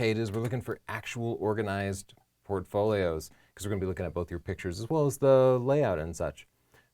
pages. We're looking for actual organized portfolios because we're going to be looking at both your pictures as well as the layout and such.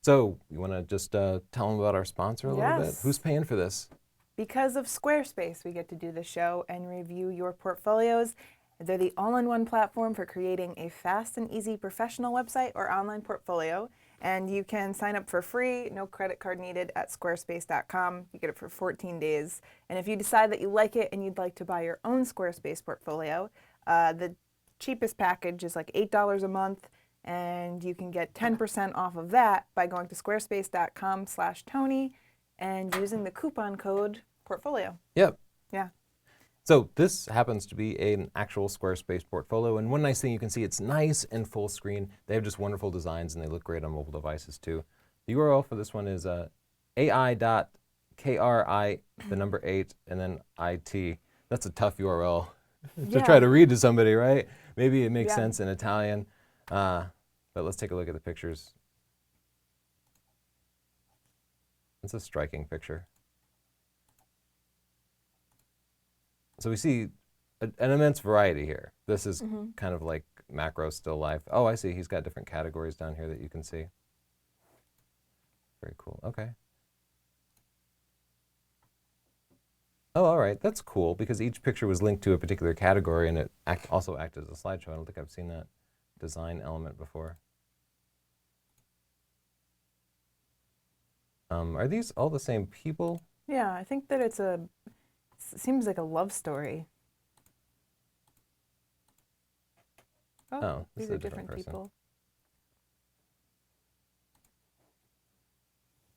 So you want to just tell them about our sponsor a little bit? Yes. Who's paying for this? Because of Squarespace, we get to do the show and review your portfolios. They're the all-in-one platform for creating a fast and easy professional website or online portfolio. And you can sign up for free, no credit card needed, at squarespace.com. You get it for 14 days. And if you decide that you like it and you'd like to buy your own Squarespace portfolio, the cheapest package is like $8 a month, and you can get 10% off of that by going to squarespace.com/Tony and using the coupon code portfolio. Yep. Yeah. So this happens to be an actual Squarespace portfolio, and one nice thing you can see, it's nice and full screen. They have just wonderful designs, and they look great on mobile devices too. The URL for this one is ai.kri, the number 8, and then IT. That's a tough URL to try to read to somebody, right? Maybe it makes sense in Italian, but let's take a look at the pictures. It's a striking picture. So we see an immense variety here. This is kind of like macro still life. Oh, I see. He's got different categories down here that you can see. Very cool. Okay. Oh, all right. That's cool because each picture was linked to a particular category and it also acted as a slideshow. I don't think I've seen that design element before. Are these all the same people? Yeah, I think that it seems like a love story. Oh, these are different people.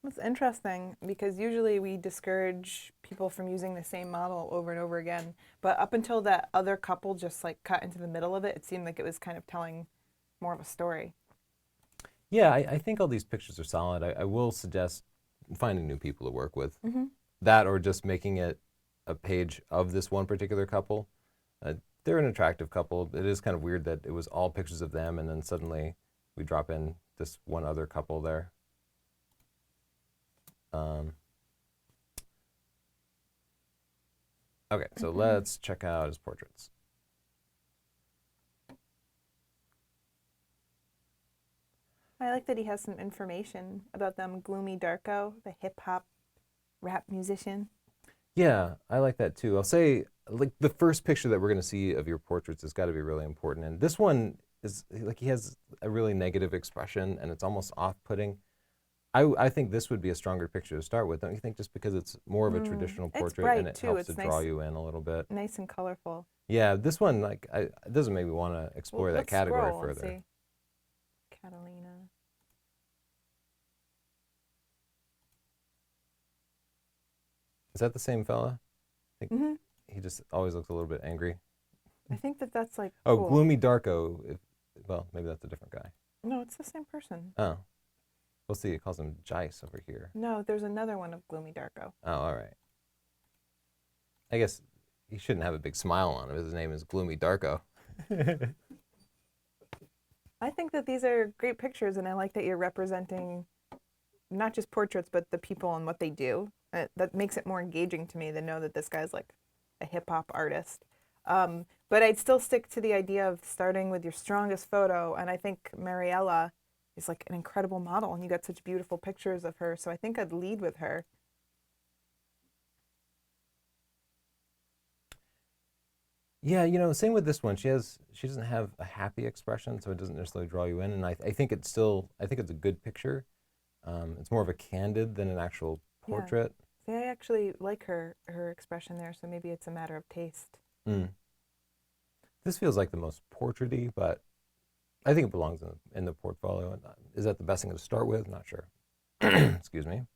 That's interesting because usually we discourage people from using the same model over and over again. But up until that other couple just like cut into the middle of it, it seemed like it was kind of telling more of a story. Yeah, I think all these pictures are solid. I will suggest finding new people to work with. That or just making it a page of this one particular couple. They're an attractive couple. It is kind of weird that it was all pictures of them and then suddenly we drop in this one other couple there. Okay, so let's check out his portraits. I like that he has some information about them. Gloomy Darko, the hip-hop rap musician. Yeah, I like that too. I'll say, like, the first picture that we're going to see of your portraits has got to be really important. And this one is, like, he has a really negative expression and it's almost off-putting. I think this would be a stronger picture to start with, don't you think? Just because it's more of a traditional portrait and it helps to draw you in a little bit. Nice and colorful. Yeah, this one, like, it doesn't make me want to explore that category further. See. Catalina. Is that the same fella? I think he just always looks a little bit angry. I think that's like cool. Gloomy Darko. Well, maybe that's a different guy. No, it's the same person. Oh. We'll see. It calls him Jice over here. No, there's another one of Gloomy Darko. Oh, all right. I guess he shouldn't have a big smile on him. His name is Gloomy Darko. I think that these are great pictures, and I like that you're representing not just portraits, but the people and what they do. That makes it more engaging to me to know that this guy's like a hip-hop artist. But I'd still stick to the idea of starting with your strongest photo, and I think Mariella is like an incredible model, and you got such beautiful pictures of her, so I think I'd lead with her. Yeah, same with this one. She doesn't have a happy expression, so it doesn't necessarily draw you in. And I think it's a good picture. It's more of a candid than an actual portrait. Yeah. See, I actually like her expression there, so maybe it's a matter of taste. This feels like the most portraity, but I think it belongs in the portfolio. Is that the best thing to start with? Not sure. Excuse me.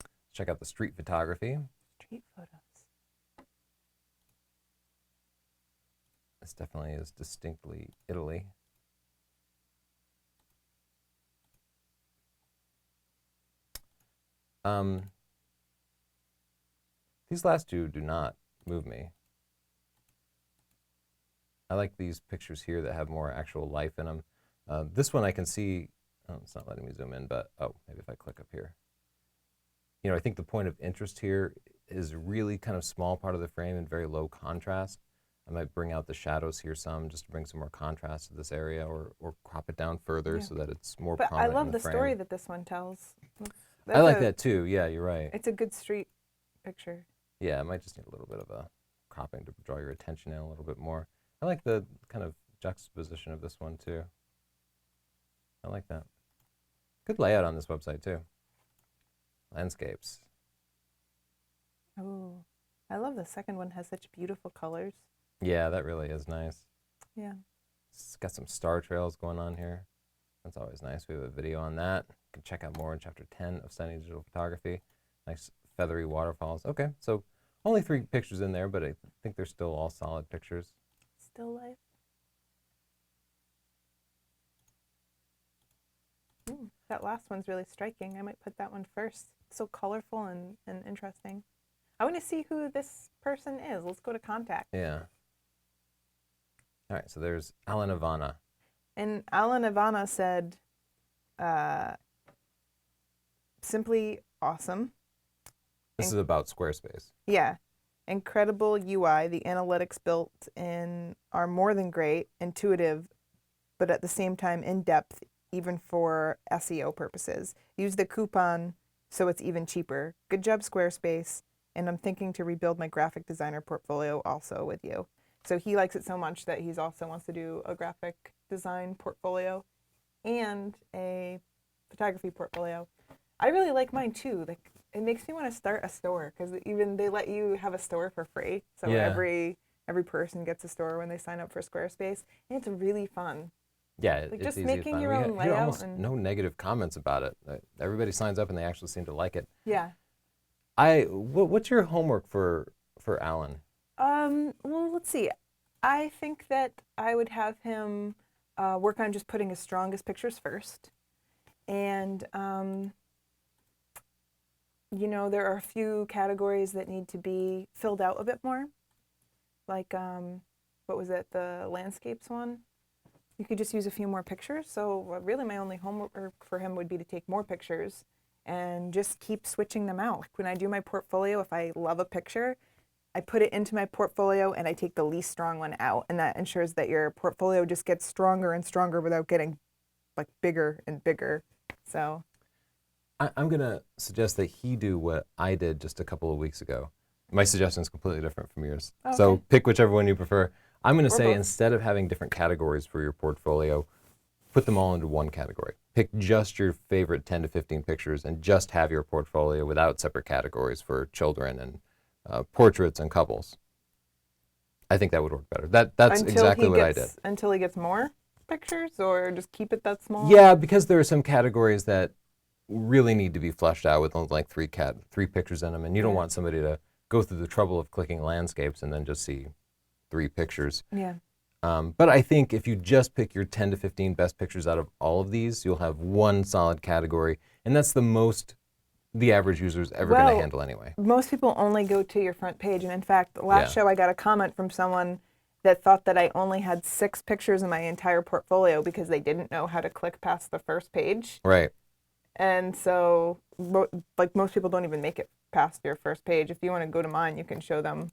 Let's check out the street photography. Street photos. This definitely is distinctly Italy. These last two do not move me. I like these pictures here that have more actual life in them. This one I can see, it's not letting me zoom in, but maybe if I click up here. I think the point of interest here is really kind of small part of the frame and very low contrast. I might bring out the shadows here some just to bring some more contrast to this area, or crop it down further so that it's more But I prominent love in the frame. story that this one tells. I like that too. Yeah, you're right. It's a good street picture. Yeah, it might just need a little bit of a cropping to draw your attention in a little bit more. I like the kind of juxtaposition of this one too. I like that. Good layout on this website too. Landscapes. Oh, I love the second one, has such beautiful colors. Yeah, that really is nice. Yeah. It's got some star trails going on here. That's always nice. We have a video on that. You can check out more in chapter 10 of Stunning Digital Photography. Nice feathery waterfalls. Okay, so only 3 pictures in there, but I think they're still all solid pictures. Still life. Ooh, that last one's really striking. I might put that one first. It's so colorful and interesting. I want to see who this person is. Let's go to contact. Yeah. All right, so there's Alan Ivana. And Alan Ivana said, simply awesome. This is about Squarespace. Yeah. Incredible UI. The analytics built in are more than great, intuitive, but at the same time in depth, even for SEO purposes. Use the coupon so it's even cheaper. Good job, Squarespace. And I'm thinking to rebuild my graphic designer portfolio also with you. So he likes it so much that he's also wants to do a graphic design portfolio and a photography portfolio. I really like mine too. Like, it makes me want to start a store because even they let you have a store for free. So Yeah. every person gets a store when they sign up for Squarespace, and it's really fun. Yeah, Like it's just easy making to find. your We own hear layout almost and no negative comments about it. Everybody signs up and they actually seem to like it. yeah. What's your homework for Alan? Well, let's see. I think that I would have him work on just putting his strongest pictures first. And, you know, there are a few categories that need to be filled out a bit more. Like, what was it, the landscapes one? You could just use a few more pictures. So really my only homework for him would be to take more pictures and just keep switching them out. Like when I do my portfolio, if I love a picture, I put it into my portfolio and I take the least strong one out. And that ensures that your portfolio just gets stronger and stronger without getting like bigger and bigger. So I'm going to suggest that he do what I did just a couple of weeks ago. My suggestion is completely different from yours. Okay. So pick whichever one you prefer. I'm going to Or say both. instead of having different categories for your portfolio, put them all into one category. Pick just your favorite 10 to 15 pictures and just have your portfolio without separate categories for children and portraits and couples. I think that would work better. That's exactly what I did. Until he gets more pictures, or just keep it that small? Yeah, because there are some categories that really need to be fleshed out with like three pictures in them, and you don't want somebody to go through the trouble of clicking landscapes and then just see 3 pictures. Yeah. But I think if you just pick your 10 to 15 best pictures out of all of these, you'll have one solid category, and that's the most the average user is ever going to handle anyway. Most people only go to your front page, and in fact, last show I got a comment from someone that thought that I only had 6 pictures in my entire portfolio because they didn't know how to click past the first page. Right. And so, like, most people don't even make it past your first page. If you want to go to mine, you can show them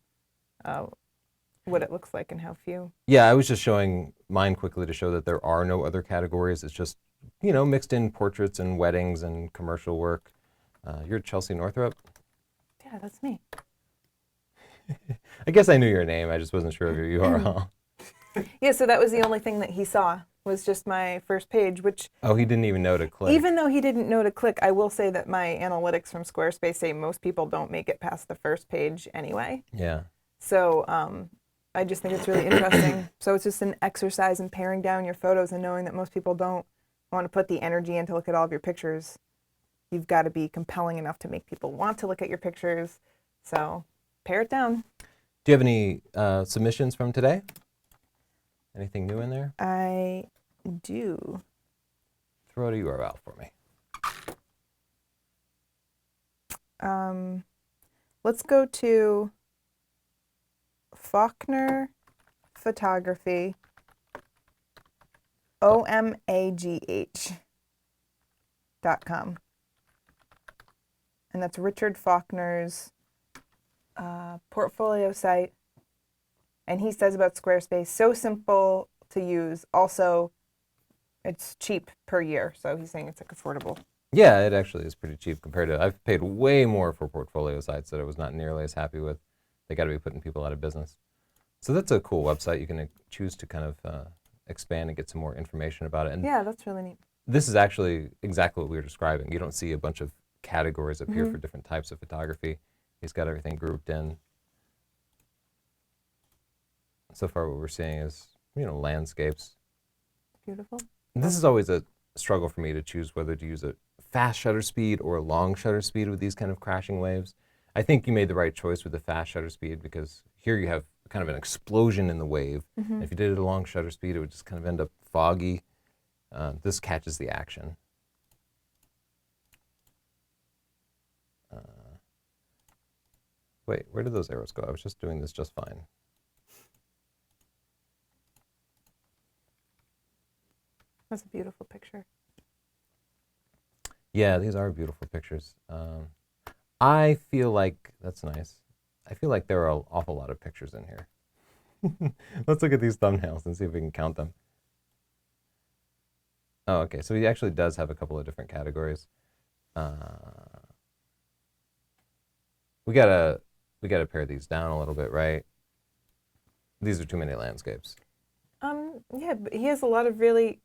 what it looks like and how few. Yeah, I was just showing mine quickly to show that there are no other categories. It's just, you know, mixed in portraits and weddings and commercial work. You're Chelsea Northrup? Yeah, that's me. I guess I knew your name. I just wasn't sure of your URL. Yeah, so that was the only thing that he saw, was just my first page, which... Oh, he didn't even know to click. Even though he didn't know to click, I will say that my analytics from Squarespace say most people don't make it past the first page anyway. Yeah. So I just think it's really interesting. So it's just an exercise in paring down your photos and knowing that most people don't want to put the energy in to look at all of your pictures. You've got to be compelling enough to make people want to look at your pictures. So pare it down. Do you have any submissions from today? Anything new in there? I do. Throw out a URL for me. Let's go to Faulkner Photography, omagh.com. And that's Richard Faulkner's portfolio site. And he says about Squarespace, so simple to use. Also, it's cheap per year. So he's saying it's like affordable. Yeah, it actually is pretty cheap compared to, I've paid way more for portfolio sites that I was not nearly as happy with. They got to be putting people out of business. So that's a cool website. You can choose to kind of expand and get some more information about it. And Yeah, that's really neat. this is actually exactly what we were describing. You don't see a bunch of categories up here for different types of photography. He's got everything grouped in. So far what we're seeing is, landscapes. Beautiful. This is always a struggle for me to choose whether to use a fast shutter speed or a long shutter speed with these kind of crashing waves. I think you made the right choice with the fast shutter speed because here you have kind of an explosion in the wave. If you did it at a long shutter speed, it would just kind of end up foggy. This catches the action. Wait, where did those arrows go? I was just doing this just fine. That's a beautiful picture. Yeah, these are beautiful pictures. I feel like, that's nice. I feel like there are an awful lot of pictures in here. Let's look at these thumbnails and see if we can count them. Oh, okay, so he actually does have a couple of different categories. We gotta pare these down a little bit, right? These are too many landscapes. Yeah, but he has a lot of really,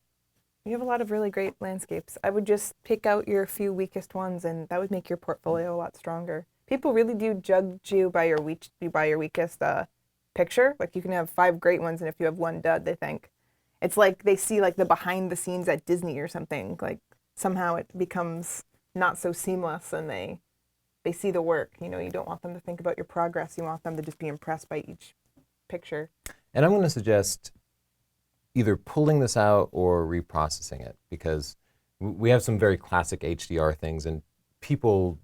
you have a lot of really great landscapes. I would just pick out your few weakest ones, and that would make your portfolio a lot stronger. People really do judge you by your weakest picture. Like you can have 5 great ones, and if you have one dud, they think it's like they see like the behind the scenes at Disney or something. Like somehow it becomes not so seamless, and they see the work. You don't want them to think about your progress. You want them to just be impressed by each picture. And I'm going to suggest either pulling this out or reprocessing it because we have some very classic HDR things, and people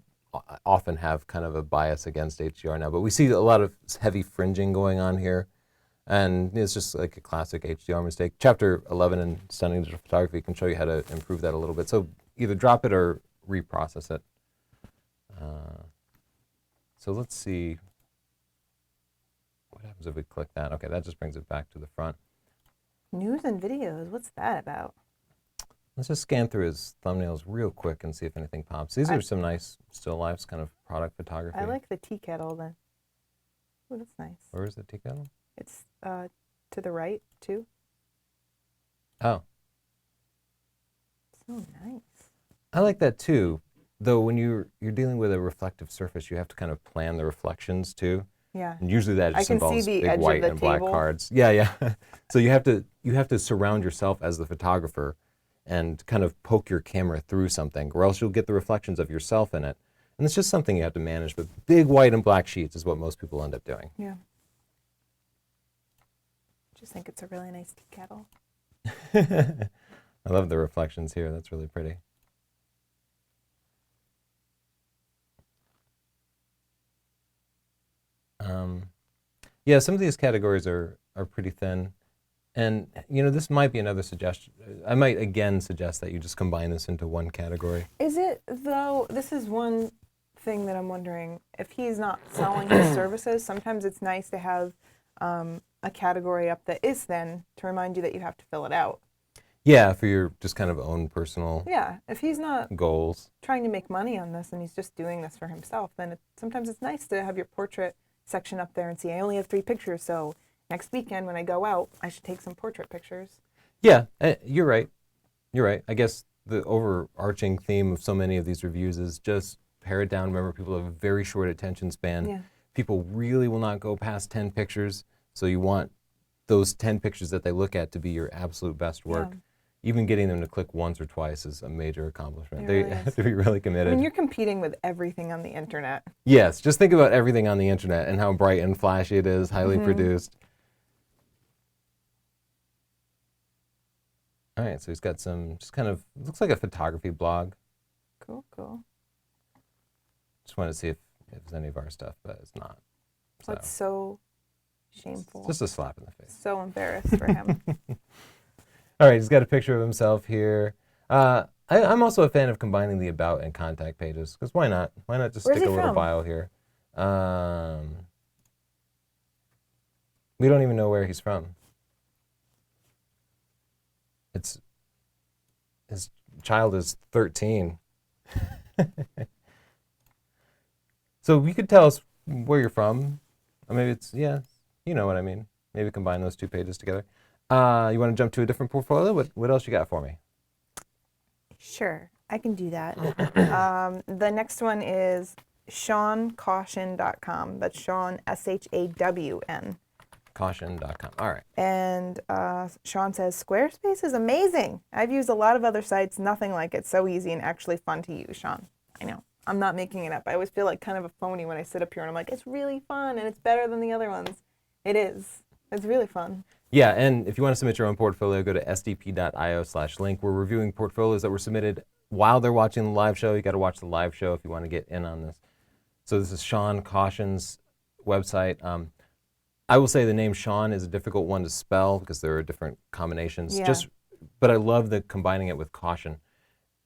often have kind of a bias against HDR now, but we see a lot of heavy fringing going on here, and it's just like a classic HDR mistake. Chapter 11 in Stunning Digital Photography can show you how to improve that a little bit. So either drop it or reprocess it. So let's see what happens if we click that. Okay, that just brings it back to the front. News and videos, what's that about? Let's just scan through his thumbnails real quick and see if anything pops. These are some nice still lifes, kind of product photography. I like the tea kettle then. Oh, that's nice. Where is the tea kettle? It's to the right too. Oh. So nice. I like that too. Though when you're dealing with a reflective surface, you have to kind of plan the reflections too. Yeah. And usually that just involves the big edge white of the and black table. cards. Yeah, yeah. So you have to surround yourself as the photographer and kind of poke your camera through something, or else you'll get the reflections of yourself in it. And it's just something you have to manage. But big white and black sheets is what most people end up doing. Yeah. Just think it's a really nice tea kettle. I love the reflections here. That's really pretty. Yeah, some of these categories are pretty thin. And, this might be another suggestion. I might, again, suggest that you just combine this into one category. Is it, though, this is one thing that I'm wondering, if he's not selling his services, sometimes it's nice to have a category up that is thin to remind you that you have to fill it out. Yeah, for your just kind of own personal Yeah, if he's not goals. trying to make money on this and he's just doing this for himself, then sometimes it's nice to have your portrait section up there and see, I only have 3 pictures, so next weekend when I go out, I should take some portrait pictures. Yeah, you're right. You're right. I guess the overarching theme of so many of these reviews is just pare it down. Remember, people have a very short attention span. Yeah. People really will not go past 10 pictures, so you want those 10 pictures that they look at to be your absolute best work. Yeah. Even getting them to click once or twice is a major accomplishment. It They really have is. to be really committed. I mean, you're competing with everything on the internet. Yes, just think about everything on the internet and how bright and flashy it is, highly produced. All right, so he's got some, just kind of, looks like a photography blog. Cool, cool. Just wanted to see if it's any of our stuff, but it's not. So That's so shameful. it's just a slap in the face. So embarrassed for him. All right, he's got a picture of himself here. I'm also a fan of combining the about and contact pages, because why not? Why not just Where's stick a he little from? bio here? We don't even know where he's from. His child is 13. So you could tell us where you're from. Or maybe it's, yeah, you know what I mean. Maybe combine those two pages together. You want to jump to a different portfolio? What else you got for me? Sure, I can do that. The next one is SeanCaution.com. That's Sean, SHAWN. Caution.com. All right. And Sean says, Squarespace is amazing. I've used a lot of other sites, nothing like it. So easy and actually fun to use, Sean. I know. I'm not making it up. I always feel like kind of a phony when I sit up here and I'm like, it's really fun and it's better than the other ones. It is. It's really fun. Yeah, and if you want to submit your own portfolio, go to sdp.io/link. We're reviewing portfolios that were submitted while they're watching the live show. You got to watch the live show if you want to get in on this. So this is Sean Caution's website. I will say the name Sean is a difficult one to spell because there are different combinations. Yeah. But I love the combining it with Caution.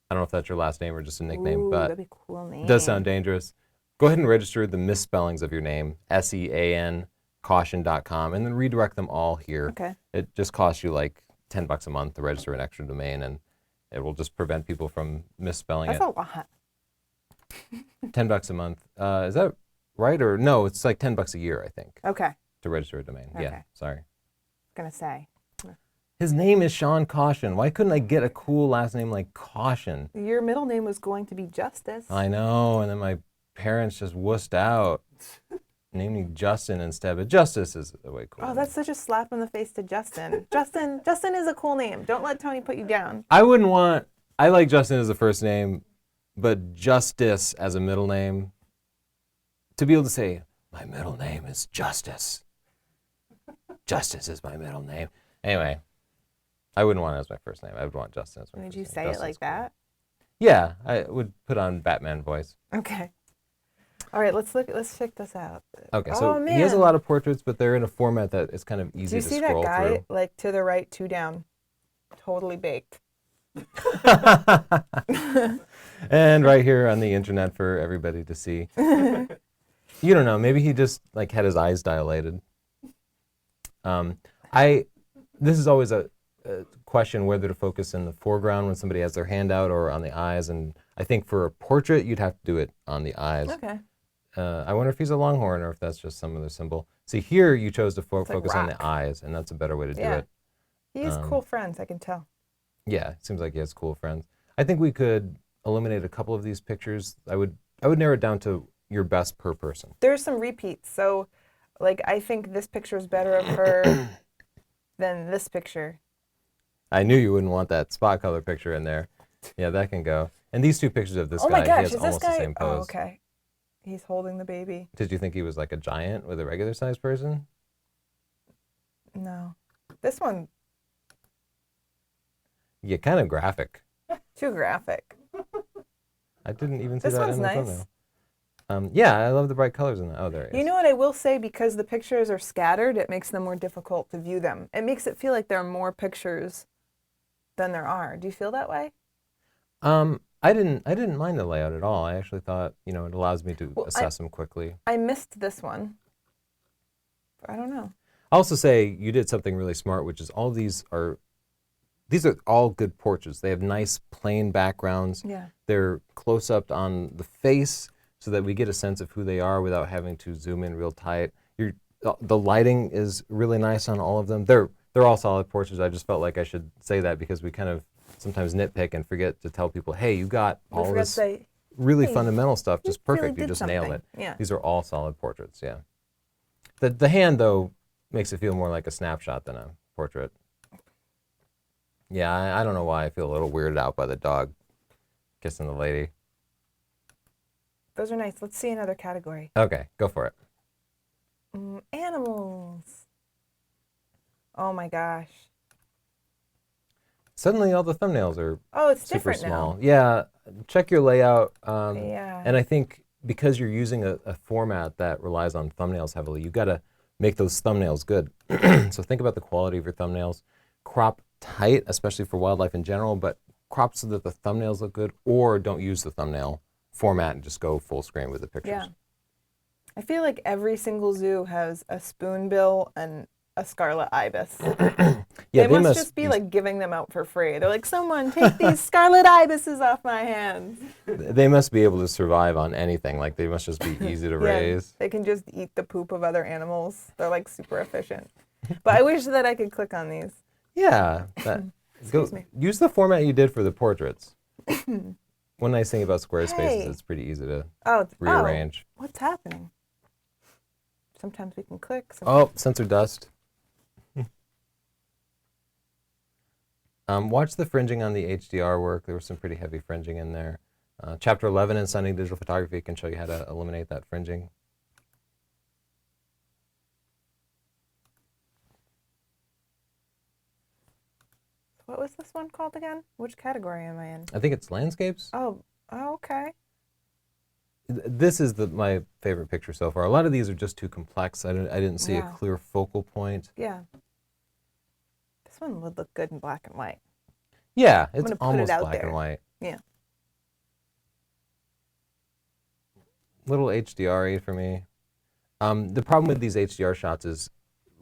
I don't know if that's your last name or just a nickname, Ooh, but that'd be a cool name. it does sound dangerous. Go ahead and register the misspellings of your name, SEAN, caution.com, and then redirect them all here. Okay. It just costs you like $10 a month to register an extra domain, and it will just prevent people from misspelling That's it. a lot. $10 a month. Is that right? Or no, it's like $10 a year, I think, Okay. to register a domain. Okay. Yeah, sorry. Gonna say. His name is Sean Caution. Why couldn't I get a cool last name like Caution? Your middle name was going to be Justice. I know, and then my parents just wussed out. Named me Justin instead, but Justice is a way cool. Oh, that's such a slap in the face to Justin. Justin is a cool name. Don't let Tony put you down. I like Justin as a first name, but Justice as a middle name. To be able to say, my middle name is Justice. Justice is my middle name. Anyway, I wouldn't want it as my first name. I would want Justin as my Would first you name. say Justin's it like cool. that? Yeah, I would put on Batman voice. Okay. All right, let's check this out. Okay, so Oh, he has a man. lot of portraits, but they're in a format that is kind of Do easy you to see that scroll guy, through. like to the right, two down? Totally baked. And right here on the internet for everybody to see. You don't know, maybe he just like had his eyes dilated. This is always a question whether to focus in the foreground when somebody has their hand out or on the eyes, and I think for a portrait you'd have to do it on the eyes. Okay. I wonder if he's a longhorn or if that's just some other symbol. See, here you chose to like focus on the rock. eyes, and that's a better way to do Yeah. it. He has cool friends, I can tell. Yeah, it seems like he has cool friends. I think we could eliminate a couple of these pictures. I would narrow it down to your best per person. There's some repeats, so like I think this picture is better of her than this picture. I knew you wouldn't want that spot color picture in there. Yeah, that can go. And these two pictures of this Oh guy, my gosh, he has is this almost guy? the same pose. Oh, okay. He's holding the baby. Did you think he was like a giant with a regular sized person? No. This one, Yeah, kind of graphic. too graphic. I didn't even see This that one's in the nice. thumbnail. Yeah, I love the bright colors in that. Oh, there he is. You know what I will say? Because the pictures are scattered, it makes them more difficult to view them. It makes it feel like there are more pictures than there are. Do you feel that way? I didn't mind the layout at all. I actually thought, it allows me to Well, assess them quickly. I missed this one. I don't know. I'll also say you did something really smart, which is these are all good portraits. They have nice plain backgrounds. Yeah. They're close up on the face so that we get a sense of who they are without having to zoom in real tight. The lighting is really nice on all of them. They're all solid portraits. I just felt like I should say that because we kind of sometimes nitpick and forget to tell people, hey, you got We all forgot to this say, really hey, fundamental stuff just really perfect. You did just nailed something. it. Yeah. These are all solid portraits, yeah. The hand, though, makes it feel more like a snapshot than a portrait. Yeah, I don't know why I feel a little weirded out by the dog kissing the lady. Those are nice. Let's see another category. Okay, go for it. Animals. Oh my gosh. Suddenly all the thumbnails are Oh, it's super different small. now. Yeah, check your layout. Yeah. And I think because you're using a format that relies on thumbnails heavily, you've got to make those thumbnails good. So think about the quality of your thumbnails. Crop tight, especially for wildlife in general, but crop so that the thumbnails look good, or don't use the thumbnail format and just go full screen with the pictures. Yeah. I feel like every single zoo has a spoonbill and a scarlet ibis. Yeah, they must just be like giving them out for free. They're like, someone take these scarlet ibises off my hands. They must be able to survive on anything. Like they must just be easy to raise. They can just eat the poop of other animals. They're like super efficient. But I wish that I could click on these. Yeah. Excuse me. Use the format you did for the portraits. One nice thing about Squarespace is it's pretty easy to rearrange. What's happening? Sometimes we can click. Oh, sensor dust. Watch the fringing on the HDR work. There was some pretty heavy fringing in there. Chapter 11 in Stunning Digital Photography can show you how to eliminate that fringing. What was this one called again? Which category am I in? I think it's landscapes. Oh, okay. This is my favorite picture so far. A lot of these are just too complex. I didn't see a clear focal point. Yeah. This one would look good in black and white. Yeah, it's almost black and white. Yeah. Little HDR-y for me. The problem with these HDR shots is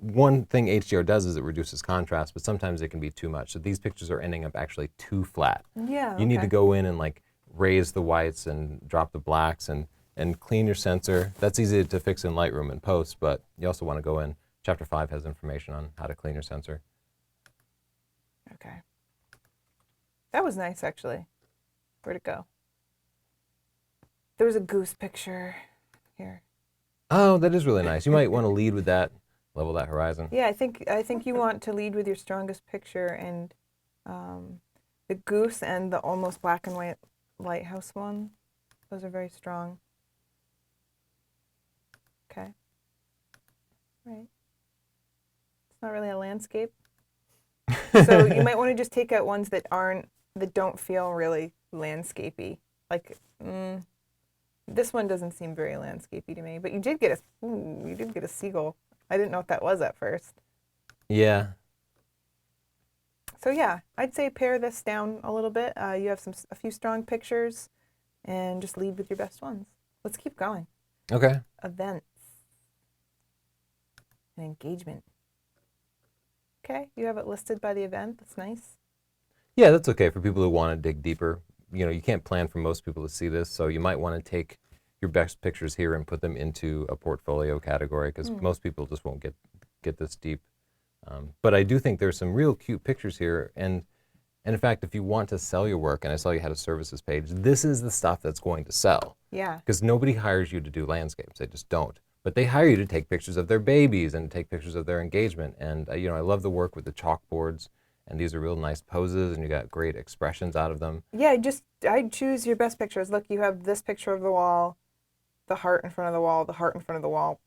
one thing HDR does is it reduces contrast, but sometimes it can be too much. So these pictures are ending up actually too flat. Yeah. You need to go in and like raise the whites and drop the blacks and clean your sensor. That's easy to fix in Lightroom and post, but you also want to go in. Chapter 5 has information on how to clean your sensor. Okay. That was nice, actually. Where'd it go? There was a goose picture here. Oh, that is really nice. You might want to lead with that, level that horizon. Yeah, I think you want to lead with your strongest picture, and the goose and the almost black and white lighthouse one. Those are very strong. Okay. Right. It's not really a landscape. So you might want to just take out ones that don't feel really landscapey. Like, this one doesn't seem very landscapey to me, but you did get a seagull. I didn't know what that was at first. Yeah. So yeah, I'd say pare this down a little bit. You have a few strong pictures, and just lead with your best ones. Let's keep going. Okay. Events and engagement. Okay, you have it listed by the event. That's nice. Yeah, that's okay for people who want to dig deeper. You know, you can't plan for most people to see this, so you might want to take your best pictures here and put them into a portfolio category because most people just won't get this deep. But I do think there's some real cute pictures here, and in fact, if you want to sell your work, and I saw you had a services page, this is the stuff that's going to sell. Yeah. Because nobody hires you to do landscapes; they just don't. But they hire you to take pictures of their babies and take pictures of their engagement. And you know, I love the work with the chalkboards. And these are real nice poses, and you got great expressions out of them. Yeah, I'd choose your best pictures. Look, you have this picture of the wall, the heart in front of the wall, the heart in front of the wall.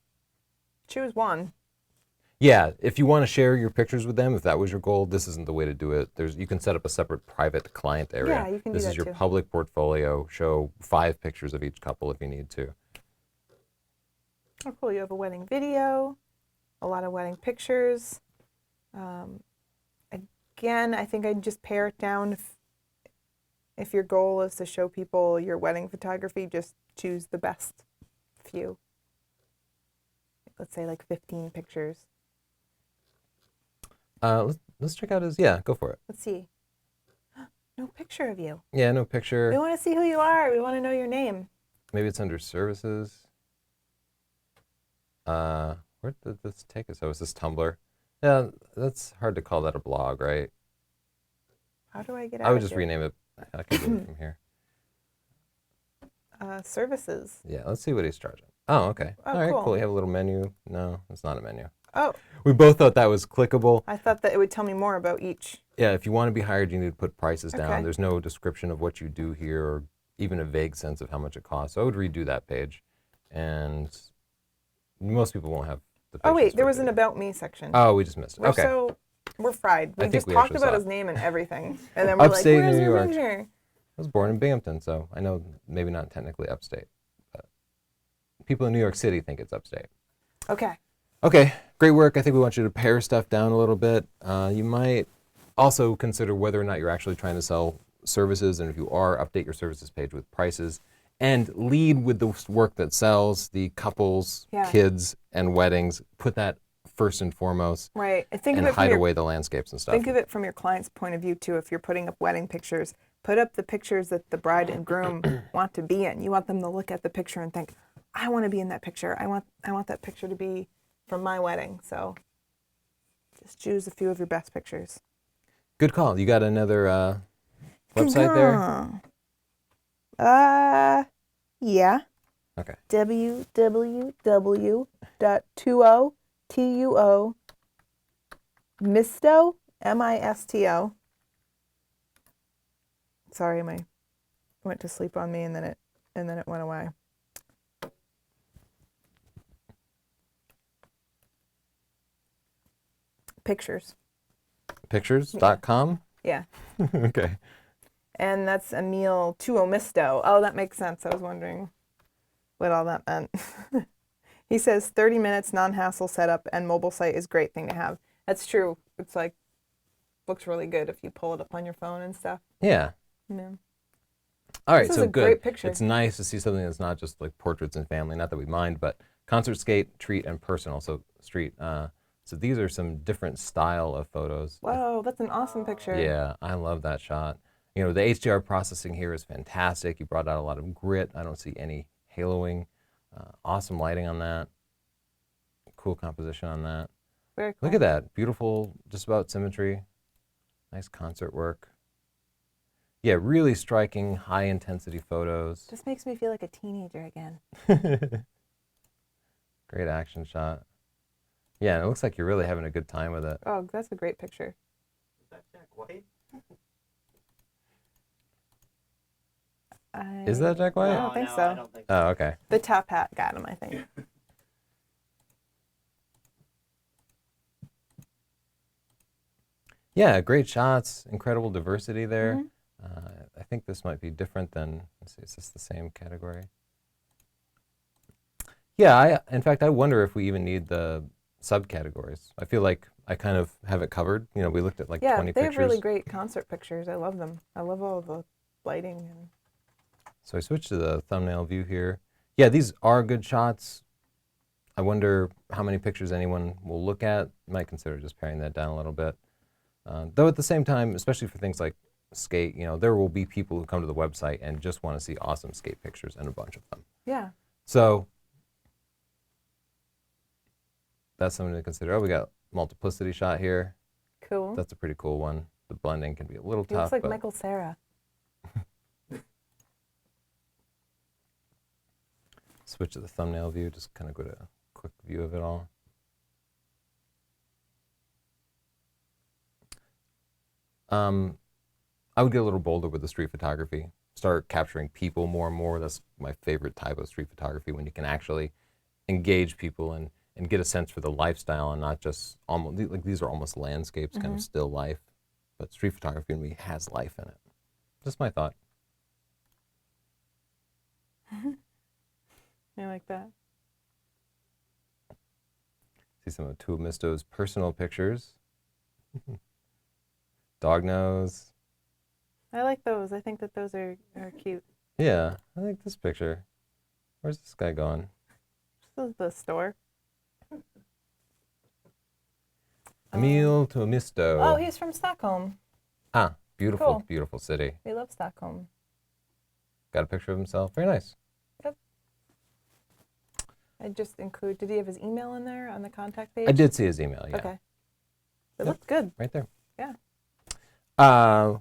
Choose one. Yeah, if you want to share your pictures with them, if that was your goal, this isn't the way to do it. You can set up a separate private client area. Yeah, you can do that too. This is your public portfolio. Show 5 pictures of each couple if you need to. Oh, cool. You have a wedding video, a lot of wedding pictures. Again, I think I'd just pare it down. If your goal is to show people your wedding photography, just choose the best few. Let's say like 15 pictures. Let's check out his, go for it. Let's see. No picture of you. Yeah, no picture. We want to see who you are. We want to know your name. Maybe it's under services. Where did this take us? Oh, is this Tumblr? Yeah, that's hard to call that a blog, right? How do I get out I would of just here? rename it. I can do it from here. Services. Yeah, let's see what he's charging. Oh, okay. Oh, all right, cool. cool. You have a little menu. No, it's not a menu. Oh. We both thought that was clickable. I thought that it would tell me more about each. Yeah, if you want to be hired, you need to put prices down. Okay. There's no description of what you do here or even a vague sense of how much it costs. So I would redo that page. And most people won't have the Oh, wait, patience there for was an video. About Me section. Oh, we just missed it. Okay. We're fried. We I think just we talked actually about saw his it. name and everything. And then we're Upstate like, where's New your York. picture? I was born in Binghamton, so I know maybe not technically upstate. But people in New York City think it's upstate. Okay. Okay, great work. I think we want you to pare stuff down a little bit. You might also consider whether or not you're actually trying to sell services, and if you are, update your services page with prices, and lead with the work that sells, the couples, Yeah. kids, and weddings. Put that first and foremost, Right. And think and of it from hide your, away the landscapes and stuff. think of it from your client's point of view too. If you're putting up wedding pictures, put up the pictures that the bride and groom want to be in. You want them to look at the picture and think, I want to be in that picture. I want that picture to be from my wedding. So just choose a few of your best pictures. Good call. You got another website there? Yeah. Okay. www.tuo misto misto. Sorry, my went to sleep on me and then it went away. Pictures. Pictures.com? Yeah. Okay. And that's Emil Tuomisto. Oh, that makes sense. I was wondering what all that meant. He says 30 minutes non-hassle setup and mobile site is a great thing to have. That's true. It's like, looks really good if you pull it up on your phone and stuff. Yeah. Yeah. All right, This is so a good. great picture. It's nice to see something that's not just like portraits and family, not that we mind, but concert, skate, treat, and personal. So street. So these are some different style of photos. Whoa, that's an awesome picture. Yeah, I love that shot. You know, the HDR processing here is fantastic. You brought out a lot of grit. I don't see any haloing. Awesome lighting on that. Cool composition on that. Very cool. Look at that. Beautiful, just about symmetry. Nice concert work. Yeah, really striking, high intensity photos. Just makes me feel like a teenager again. Great action shot. Yeah, and it looks like you're really having a good time with it. Oh, that's a great picture. Is that Jack White? Is that Jack White? I don't think so. I don't think so. Oh, okay. The top hat got him, I think. Yeah, great shots, incredible diversity there. Mhm. I think this might be different than, let's see, is this the same category? Yeah, in fact, I wonder if we even need the subcategories. I feel like I kind of have it covered. You know, we looked at like Yeah, 20 they pictures. have really great concert pictures. I love them. I love all the lighting. And So I switched to the thumbnail view here. Yeah, these are good shots. I wonder how many pictures anyone will look at. Might consider just paring that down a little bit. Though at the same time, especially for things like skate, you know, there will be people who come to the website and just want to see awesome skate pictures, and a bunch of them. yeah. So that's something to consider. Oh, we got multiplicity shot here. Cool. That's a pretty cool one. The blending can be a little He tough, looks like but Michael Cera. switch to the thumbnail view. Just kind of go to a quick view of it all. I would get a little bolder with the street photography. Start capturing people more and more. That's my favorite type of street photography, when you can actually engage people and get a sense for the lifestyle, and not just almost like these are almost landscapes, kind of still life. But street photography to me has life in it. Just my thought. I like that. See some of Tuomisto's personal pictures. Dog nose. I like those. I think that those are cute. Yeah, I like this picture. Where's this guy going? This is the store. Emil Tuomisto. Oh, he's from Stockholm. Ah, beautiful, Cool. beautiful city. We love Stockholm. Got a picture of himself. Very nice. I just include, did he have his email in there on the contact page? I did see his email, yeah. Okay. It Yep. looked good. Right there. Yeah.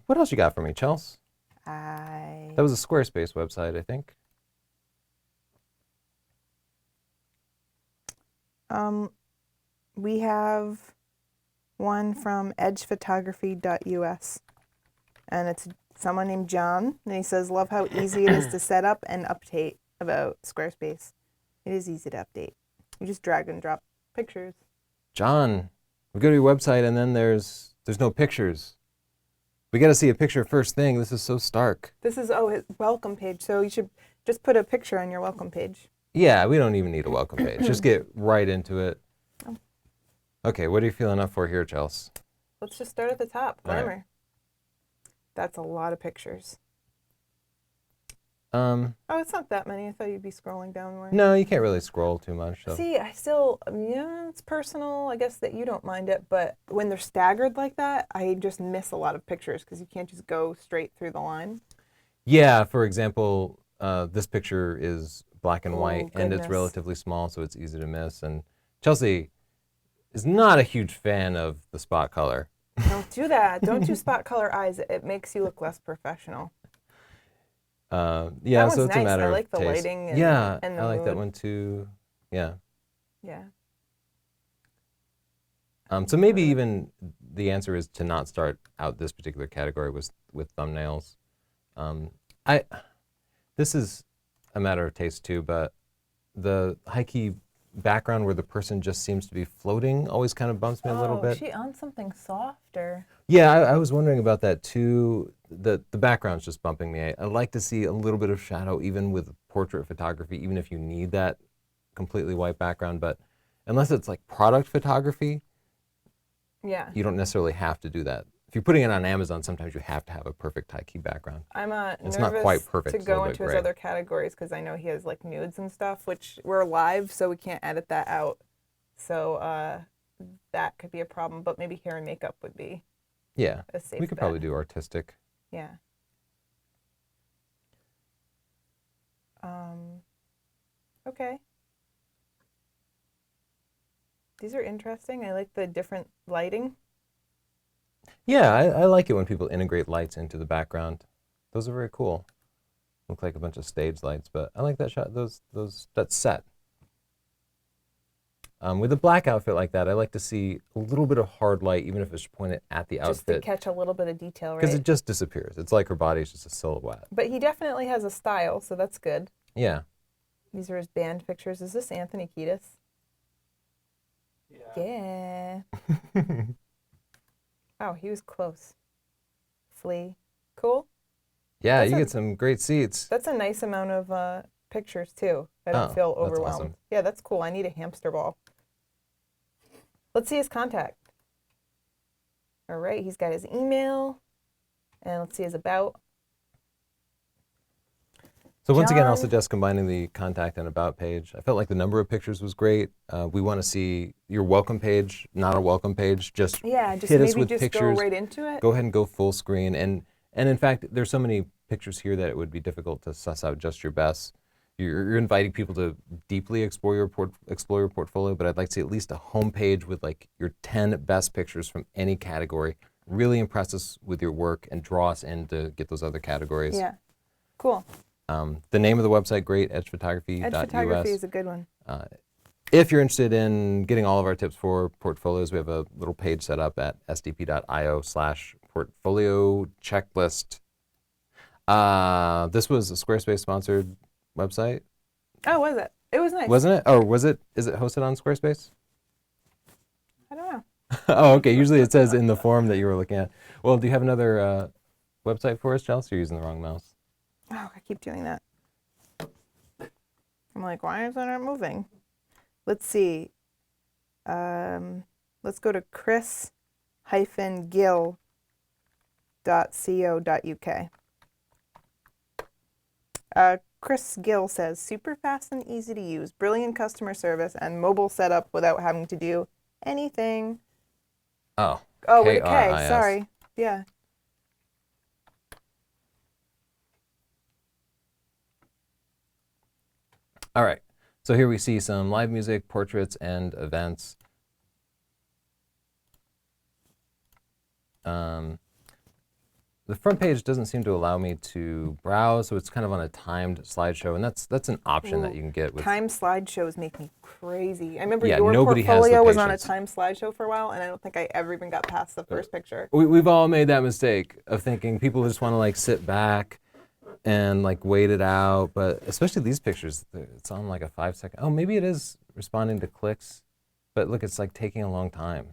What else you got for me, Chels? I That was a Squarespace website, I think. we have one from edgephotography.us, and it's someone named John, and he says, love how easy it is to set up and update about Squarespace. It is easy to update. You just drag and drop pictures. John, we go to your website and then there's no pictures. We got to see a picture first thing. This is so stark. This is, his welcome page, so you should just put a picture on your welcome page. Yeah, we don't even need a welcome page. Just get right into it. Oh. Okay, what are you feeling up for here, Chels? Let's just start at the top, All right. glamour. That's a lot of pictures. Oh, it's not that many. I thought you'd be scrolling down more. No, you can't really scroll too much. So. See, I still, yeah, it's personal. I guess that you don't mind it, but when they're staggered like that, I just miss a lot of pictures because you can't just go straight through the line. Yeah, for example, this picture is black and Oh, white, and it's goodness. relatively small, so it's easy to miss. And Chelsea is not a huge fan of the spot color. Don't do that. Don't do spot color eyes. It makes you look less professional. Yeah, That so one's it's a nice. matter I of like the taste. lighting and, Yeah, and the I like that mood. one too. Yeah. Yeah. So maybe even the answer is to not start out this particular category with thumbnails. I this is a matter of taste too, but the high key background where the person just seems to be floating always kind of bumps me a little Oh, bit. she on something softer. Yeah, I was wondering about that too. The background's just bumping me. I like to see a little bit of shadow even with portrait photography, even if you need that completely white background. But unless it's like product photography, Yeah. you don't necessarily have to do that. If you're putting it on Amazon, sometimes you have to have a perfect high key babackground. I'm It's nervous not quite perfect, to it's a little go bit into his gray. other categories because I know he has like nudes and stuff, which we're live, so we can't edit that out. So that could be a problem, but maybe hair and makeup would be Yeah, a safe we could bet. probably do artistic. Yeah. Okay. These are interesting. I like the different lighting. Yeah, I like it when people integrate lights into the background. Those are very cool. Look like a bunch of stage lights, but I like that shot. That set. With a black outfit like that, I like to see a little bit of hard light, even if it's pointed at the Just to outfit, catch a little bit of detail, because right? it just disappears. It's like her body's just a silhouette. But he definitely has a style, so that's good. Yeah. These are his band pictures. Is this Anthony Kiedis? Yeah. Yeah. Oh, he was close. Flea. Cool. Yeah, That's you a- get some great seats. That's a nice amount of pictures, too. I don't Oh, feel that's overwhelmed. awesome. Yeah, that's cool. I need a hamster ball. Let's see his contact. All right, he's got his email. And let's see his about. So once again, I'll John- suggest combining the contact and about page. I felt like the number of pictures was great. We want to see your welcome page, not a welcome page. Just Yeah, just hit us maybe with just pictures. go right into it. Go ahead and go full screen. And in fact, there's so many pictures here that it would be difficult to suss out just your best. You're inviting people to deeply explore your portfolio, but I'd like to see at least a home page with like your 10 best pictures from any category. Really impress us with your work and draw us in to get those other categories. Yeah. Cool. The name of the website, great, edgephotography.us. Edge photography is a good one. If you're interested in getting all of our tips for portfolios, we have a little page set up at sdp.io/portfolio checklist. This was a Squarespace sponsored website, Oh, was it? It was nice. wasn't it? Or was it? Is it hosted on Squarespace? I don't know. Oh, okay. Usually it says in the form that you were looking at. Well, do you have another website for us, Chelsea? You're using the wrong mouse. Oh, I keep doing that. I'm like, why is that not moving? Let's see. Let's go to chris-gill.co.uk. Chris Gill says, super fast and easy to use, brilliant customer service, and mobile setup without having to do anything. Oh. Oh, with a K. KRIS. Sorry. Yeah. All right. So here we see some live music, portraits, and events. The front page doesn't seem to allow me to browse, so it's kind of on a timed slideshow, and that's an option that you can get with. Time slideshows make me crazy. I remember Yeah, your nobody has the portfolio was on a patience. time slideshow for a while, and I don't think I ever even got past the first picture. We've all made that mistake of thinking people just want to like sit back and like wait it out, but especially these pictures, it's on like a 5-second. Oh, maybe it is responding to clicks, but look, it's like taking a long time.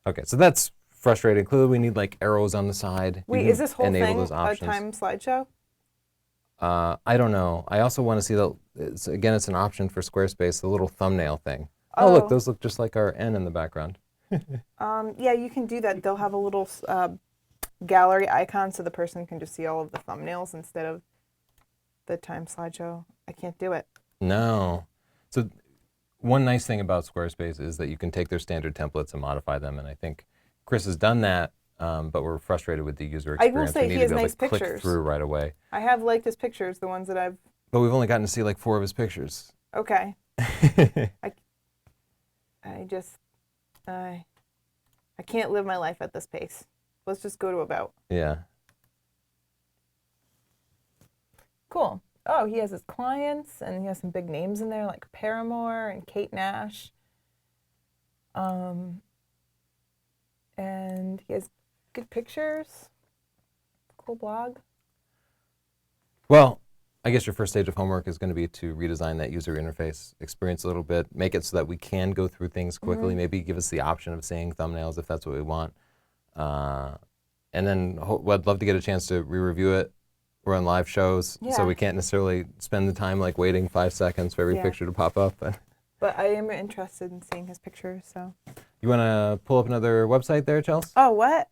Okay, so that's frustrating. Clearly, we need like arrows on the side. You Wait, can is this whole enable thing those a options. time slideshow? I don't know. I also want to see that, again, it's an option for Squarespace, the little thumbnail thing. Oh, look, those look just like our N in the background. Yeah, you can do that. They'll have a little gallery icon so the person can just see all of the thumbnails instead of the time slideshow. I can't do it. No. So one nice thing about Squarespace is that you can take their standard templates and modify them, and I think Chris has done that, but we're frustrated with the user I will experience. say we need he to has be able nice to click pictures. through right away. I have liked his pictures, the ones that I've. But we've only gotten to see like 4 of his pictures. Okay. I just, I can't live my life at this pace. Let's just go to about. Yeah. Cool. Oh, he has his clients, and he has some big names in there like Paramore and Kate Nash. And he has good pictures. Cool blog. Well, I guess your first stage of homework is going to be to redesign that user interface experience a little bit, make it so that we can go through things quickly, maybe give us the option of seeing thumbnails if that's what we want. And then I'd love to get a chance to re-review it. We're on live shows, so we can't necessarily spend the time like waiting 5 seconds for every picture to pop up. But I am interested in seeing his pictures, so. You want to pull up another website there, Chelsea? Oh, what?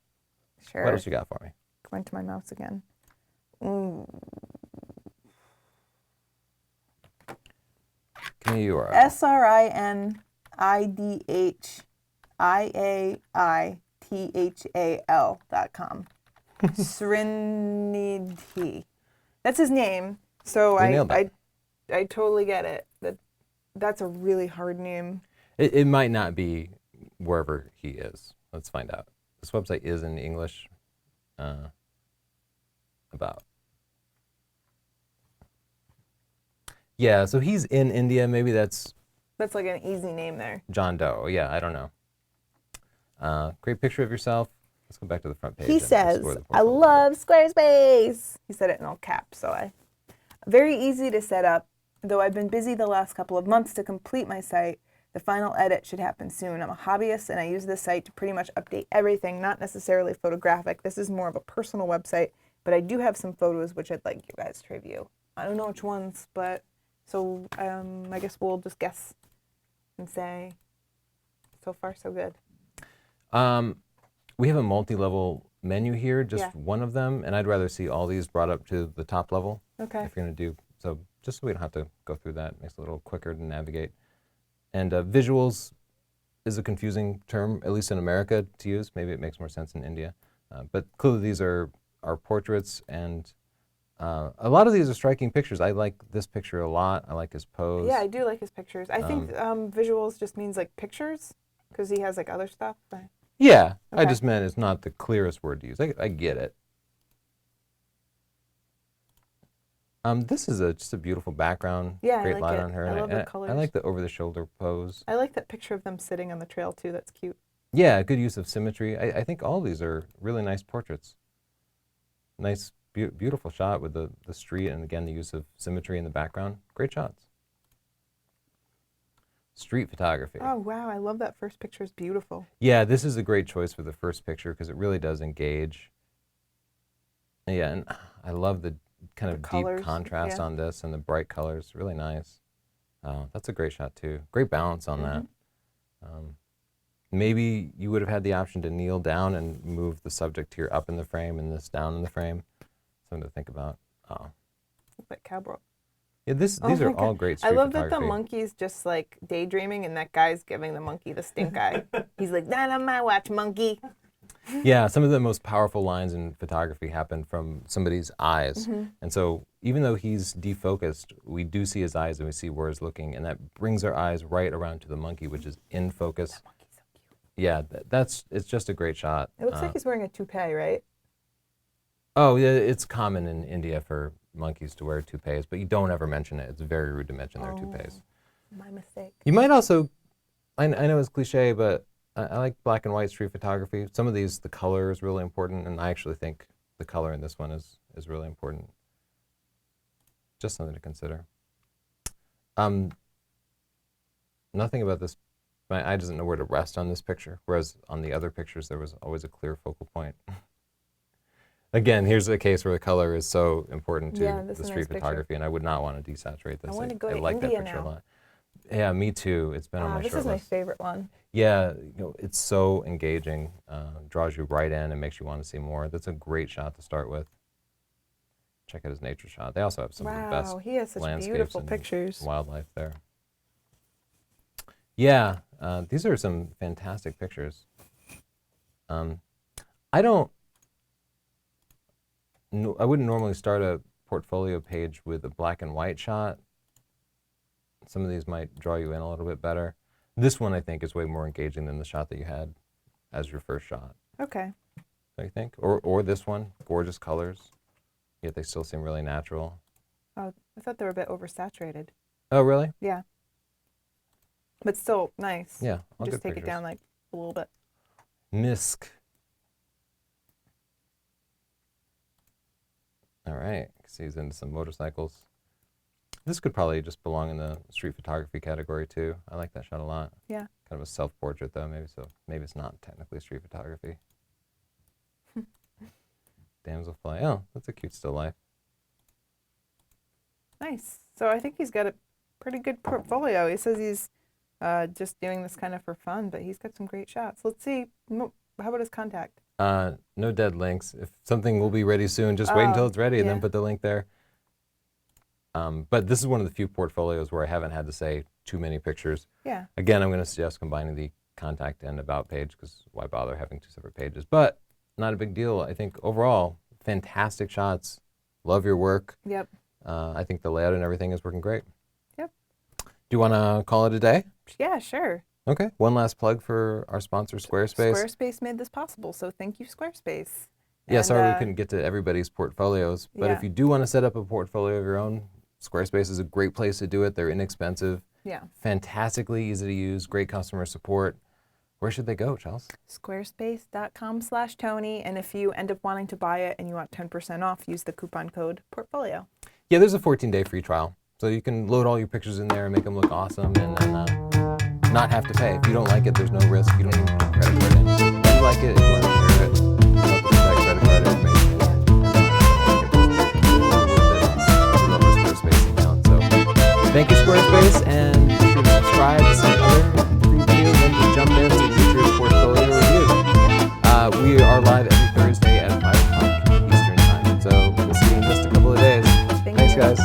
Sure. What else you got for me? Going to my mouse again. Give me your SRINIDHIAITHAL.com. Srinidhi. That's his name. So I totally get it. That's a really hard name. It might not be wherever he is. Let's find out. This website is in English. About. Yeah, so he's in India. Maybe that's like an easy name there. John Doe. Yeah, I don't know. Great picture of yourself. Let's go back to the front page. He says, I love Squarespace. He said it in all caps, so very easy to set up. Though I've been busy the last couple of months to complete my site, the final edit should happen soon. I'm a hobbyist and I use this site to pretty much update everything, not necessarily photographic. This is more of a personal website, but I do have some photos which I'd like you guys to review. I don't know which ones, but so I guess we'll just guess and say so far so good. We have a multi-level menu here, just one of them, and I'd rather see all these brought up to the top level. Okay. If you're going to do so, just so we don't have to go through that, makes it a little quicker to navigate. And visuals is a confusing term, at least in America, to use. Maybe it makes more sense in India. But clearly these are portraits, and a lot of these are striking pictures. I like this picture a lot. I like his pose. Yeah, I do like his pictures. I think visuals just means like pictures, because he has like other stuff. But... Yeah, okay. I just meant it's not the clearest word to use. I get it. This is just a beautiful background. Yeah, great I like light it. on her. I love the I colors. like the over-the-shoulder pose. I like that picture of them sitting on the trail too. That's cute. Yeah, good use of symmetry. I think all these are really nice portraits. Nice, beautiful shot with the street, and again the use of symmetry in the background. Great shots. Street photography. Oh wow, I love that first picture. It's beautiful. Yeah, this is a great choice for the first picture because it really does engage. Yeah, and I love the kind of deep contrast on this and the bright colors. Really nice. That's a great shot too. Great balance on that. Maybe you would have had the option to kneel down and move the subject here up in the frame and this down in the frame. Something to think about. Oh. Like cowboy. Yeah, these are all great street I love photography. that the monkey's just like daydreaming and that guy's giving the monkey the stink eye. He's like, not on my watch, monkey. Yeah, some of the most powerful lines in photography happen from somebody's eyes. And so even though he's defocused, we do see his eyes and we see where he's looking, and that brings our eyes right around to the monkey, which is in focus. That monkey's so cute. Yeah, it's just a great shot. It looks like he's wearing a toupee, right? Oh, yeah, it's common in India for monkeys to wear toupees, but you don't ever mention it. It's very rude to mention their toupees. My mistake. You might also, I know it's cliche, but I like black and white street photography. Some of these, the color is really important, and I actually think the color in this one is really important. Just something to consider. Nothing about this, my eye doesn't know where to rest on this picture, whereas on the other pictures there was always a clear focal point. Again, here's a case where the color is so important to the street photography, and I would not want to desaturate this. I want to go to like India that picture now. a lot. Yeah, me too. It's been on my short list. This is my favorite one. Yeah, it's so engaging, draws you right in and makes you want to see more. That's a great shot to start with. check out his nature shot. They also have some of the best Wow, he has such landscapes beautiful and pictures. wildlife there. Yeah, these are some fantastic pictures. I wouldn't normally start a portfolio page with a black and white shot. Some of these might draw you in a little bit better. This one, I think, is way more engaging than the shot that you had as your first shot. Okay. I think, or this one, gorgeous colors, yet they still seem really natural. Oh, I thought they were a bit oversaturated. Oh, really? Yeah. But still nice. Yeah, all Just good take it pictures. down like a little bit. Misk. All right, see he's into some motorcycles. This could probably just belong in the street photography category too. I like that shot a lot. Yeah. Kind of a self-portrait though, maybe it's not technically street photography. Damselfly. Oh, that's a cute still life. Nice. So I think he's got a pretty good portfolio. He says he's just doing this kind of for fun, but he's got some great shots. Let's see. How about his contact? No dead links. If something will be ready soon, just wait until it's ready and then put the link there. But this is one of the few portfolios where I haven't had to say too many pictures. Yeah. Again, I'm going to suggest combining the contact and about page because why bother having two separate pages? But not a big deal. I think overall, fantastic shots. Love your work. Yep. I think the layout and everything is working great. Yep. Do you want to call it a day? Yeah, sure. Okay. One last plug for our sponsor, Squarespace. Squarespace made this possible, so thank you, Squarespace. Yeah, And, sorry we couldn't get to everybody's portfolios, but yeah. if you do want to set up a portfolio of your own, Squarespace is a great place to do it. They're inexpensive, Yeah. fantastically easy to use, great customer support. Where should they go, Chels? Squarespace.com/Tony, and if you end up wanting to buy it and you want 10% off, use the coupon code portfolio. Yeah, there's a 14-day free trial, so you can load all your pictures in there and make them look awesome, and then not have to pay. If you don't like it, there's no risk. You don't need to put credit card in. If you like it, if you want to share it, you have to put that credit card information. Squarespace account. So thank you, Squarespace, and be sure to subscribe to see other previews and to jump in to get your portfolio review. We are live every Thursday at 5 o'clock Eastern Time, so we'll see you in just a couple of days. Thank Thanks, you. guys.